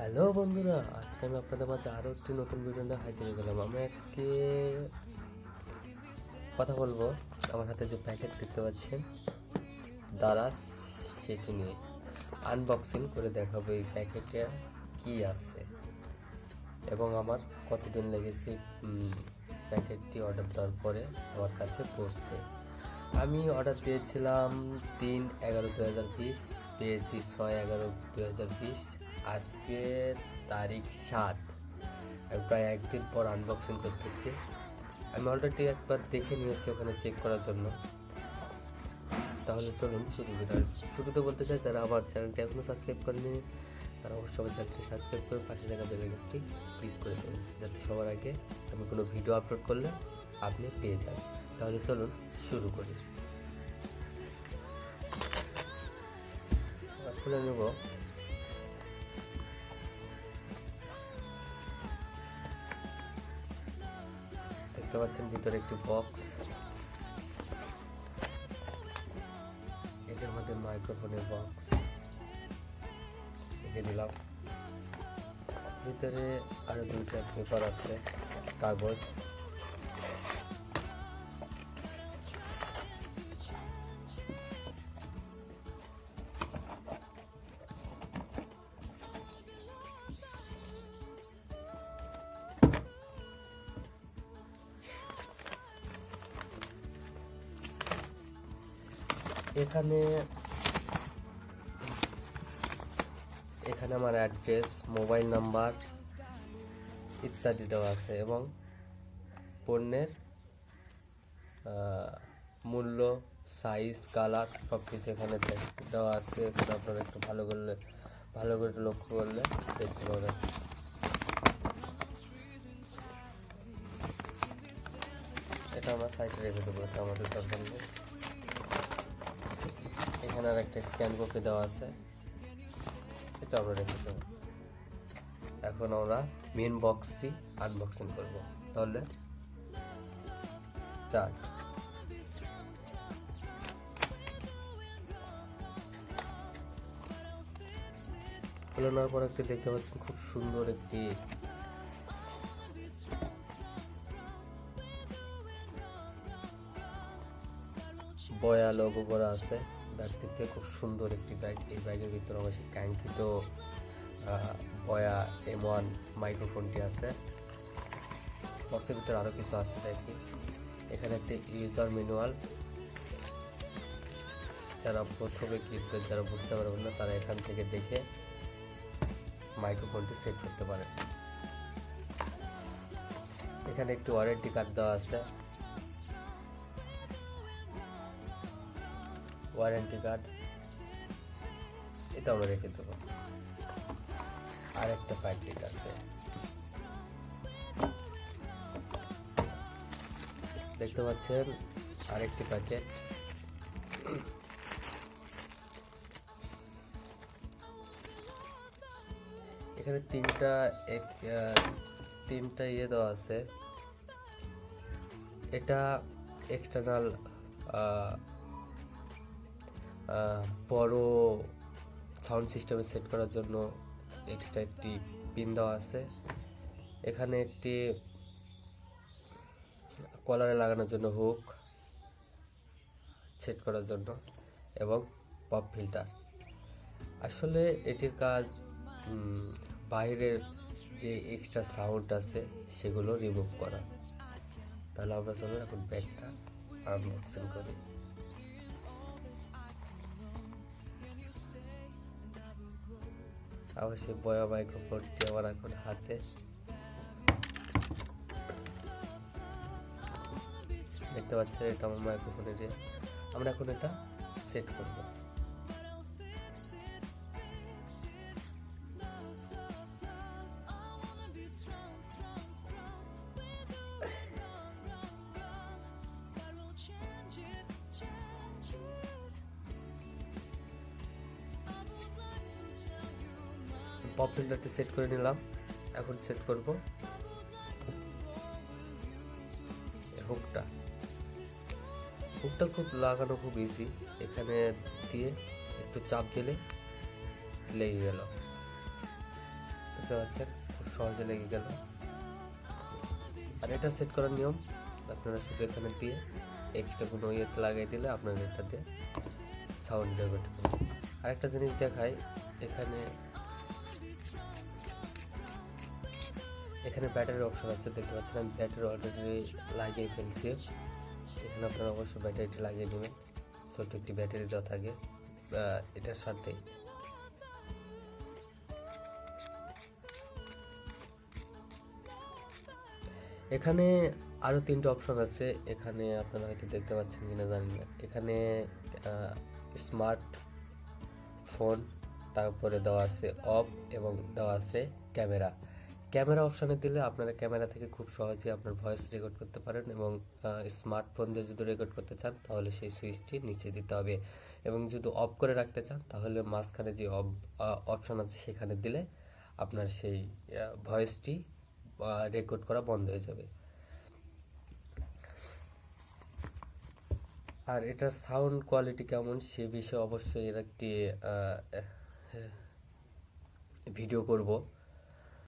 Hello বন্ধুরা, আজকে আমি আপনাদের মাঝে আরও একটি নতুন ভিডিও নিয়ে হাজির হয়ে গেলাম। আমি আজকে কথা বলবো আমার হাতে যে প্যাকেট দেখতে পাচ্ছেন দারাজ, সেটি নিয়ে আনবক্সিং করে দেখাবো এই প্যাকেটে কি আছে এবং আমার কতদিন লেগেছে প্যাকেটটি অর্ডার দেওয়ার পরে আমার কাছে পৌঁছতে। আমি অর্ডার দিয়েছিলাম 3/11/2020, পেয়েছি 6/11/2020। আজকের তারিখ 7, প্রায় একদিন পর আনবক্সিং করতেছি। আমি অলরেডি একবার দেখে নিয়েছি ওখানে চেক করার জন্য। তাহলে চলুন শুরু করি। শুরুতে বলতে চাই, যারা আমার চ্যানেলটি এখনও সাবস্ক্রাইব করেনি তারা অবশ্যই আমার চ্যানেলটি সাবস্ক্রাইব করে পাশে থাকা বেল আইকনটি ক্লিক করে দেবেন, যাতে সবার আগে আমি কোনো ভিডিও আপলোড করলে আপনি পেয়ে যান। তাহলে চলুন শুরু করি। খুলে নেব। দেখতে পাচ্ছেন ভিতরে একটি বক্স, এটার মধ্যে মাইক্রোফোনের বক্স রেখে দিলাম। ভিতরে আরো দুইটা পেপার আছে, কাগজ। এখানে আমার অ্যাড্রেস, মোবাইল নাম্বার ইত্যাদি দেওয়া আছে এবং পণ্যের মূল্য, সাইজ, কালার সব কিছু এখানে দেওয়া আছে। এখানে আপনারা একটু ভালো করে লক্ষ্য করলে দেখতে পাবেন। এটা আমরা সাইটে রেখে দেবো, এটা আমাদের দরকার নেই। এখানে আর একটা স্ক্যান কপি দেওয়া আছে, এটা আমরা রেখে দেবো। এখন আমরা মেন বক্সটি আনবক্সিং করব। তাহলে স্টার্ট। খুলে নেওয়ার পর একটি দেখতে পাচ্ছেন খুব সুন্দর একটি বয়া লোগো করা আছে। ব্যাগটিতে খুব সুন্দর একটি ব্যাগ। এই ব্যাগের ভিতরে অবশ্যই কাঙ্ক্ষিত বয়া M1 মাইক্রোফোনটি আছে। বক্সের ভিতরে আরও কিছু আছে দেখি। এখানে একটি ইউজার ম্যানুয়াল, যারা প্রথমে কিনতে যারা বুঝতে পারবেন না তারা এখান থেকে দেখে মাইক্রোফোনটি সেট করতে পারে। এখানে একটি ওয়ারেন্টি কার্ড দেওয়া আছে, ওয়ারেন্টি কার্ড, এটা আমরা রেখে দেবো। আর একটা প্যাকেট আছে, দেখতে পাচ্ছেন আরেকটি প্যাকেট। এখানে তিনটা ইয়ে দেওয়া আছে। এটা এক্সটার্নাল বড় সাউন্ড সিস্টেমে সেট করার জন্য এক্সট্রা একটি পিন দেওয়া আছে। এখানে একটি কলারে লাগানোর জন্য হুক সেট করার জন্য এবং পপ ফিল্টার। আসলে এটির কাজ বাইরের যে এক্সট্রা সাউন্ড আছে সেগুলো রিমুভ করা। তাহলে আমরা চলো এখন ব্যাগটা আনবক্সিং করি। অবশ্যই বয়া মাইক্রোফোনটি আমার এখন হাতে। দেখতে পাচ্ছেন এটা আমার মাইক্রোফোনে দিয়ে আমরা এখন এটা সেট করব। পপ ফিল্টারটি সেট করে নিলাম, এখন সেট করব হুকটা। হুকটা খুব লাগানো খুব ইজি। এখানে দিয়ে একটু চাপ দিলে লেগে গেল। দেখতে পাচ্ছেন খুব সহজে লেগে গেল। আর এটা সেট করার নিয়ম, আপনারা শুধু এখানে দিয়ে এক্সট্রা কোনো ইয়েতে লাগিয়ে দিলে আপনারা এটা দিয়ে সাউন্ড রেকর্ড করবেন। আরেকটা জিনিস দেখাই, এখানে ব্যাটারির অপশন আছে, দেখতে পাচ্ছেন আমি ব্যাটারি অলরেডি লাগিয়ে ফেলছি। এখানে আপনারা অবশ্যই ব্যাটারিটি লাগিয়ে নেবেন, ছোট্ট একটি ব্যাটারি দেওয়া থাকে এটার সাথে। এখানে আরও 3টে অপশন আছে, এখানে আপনারা হয়তো দেখতে পাচ্ছেন কিনা জানি না। এখানে স্মার্ট ফোন, তারপরে দেওয়া আছে অফ এবং দেওয়া আছে ক্যামেরা অপশানে দিলে আপনারা ক্যামেরা থেকে খুব সহজে আপনার ভয়েস রেকর্ড করতে পারেন। এবং স্মার্টফোন দিয়ে যদি রেকর্ড করতে চান তাহলে সেই সুইচটি নিচে দিতে হবে, এবং যদি অফ করে রাখতে চান তাহলে মাঝখানে যে অপশান আছে সেখানে দিলে আপনার সেই ভয়েসটি রেকর্ড করা বন্ধ হয়ে যাবে। আর এটার সাউন্ড কোয়ালিটি কেমন সে বিষয়ে অবশ্যই এর একটি ভিডিও করব।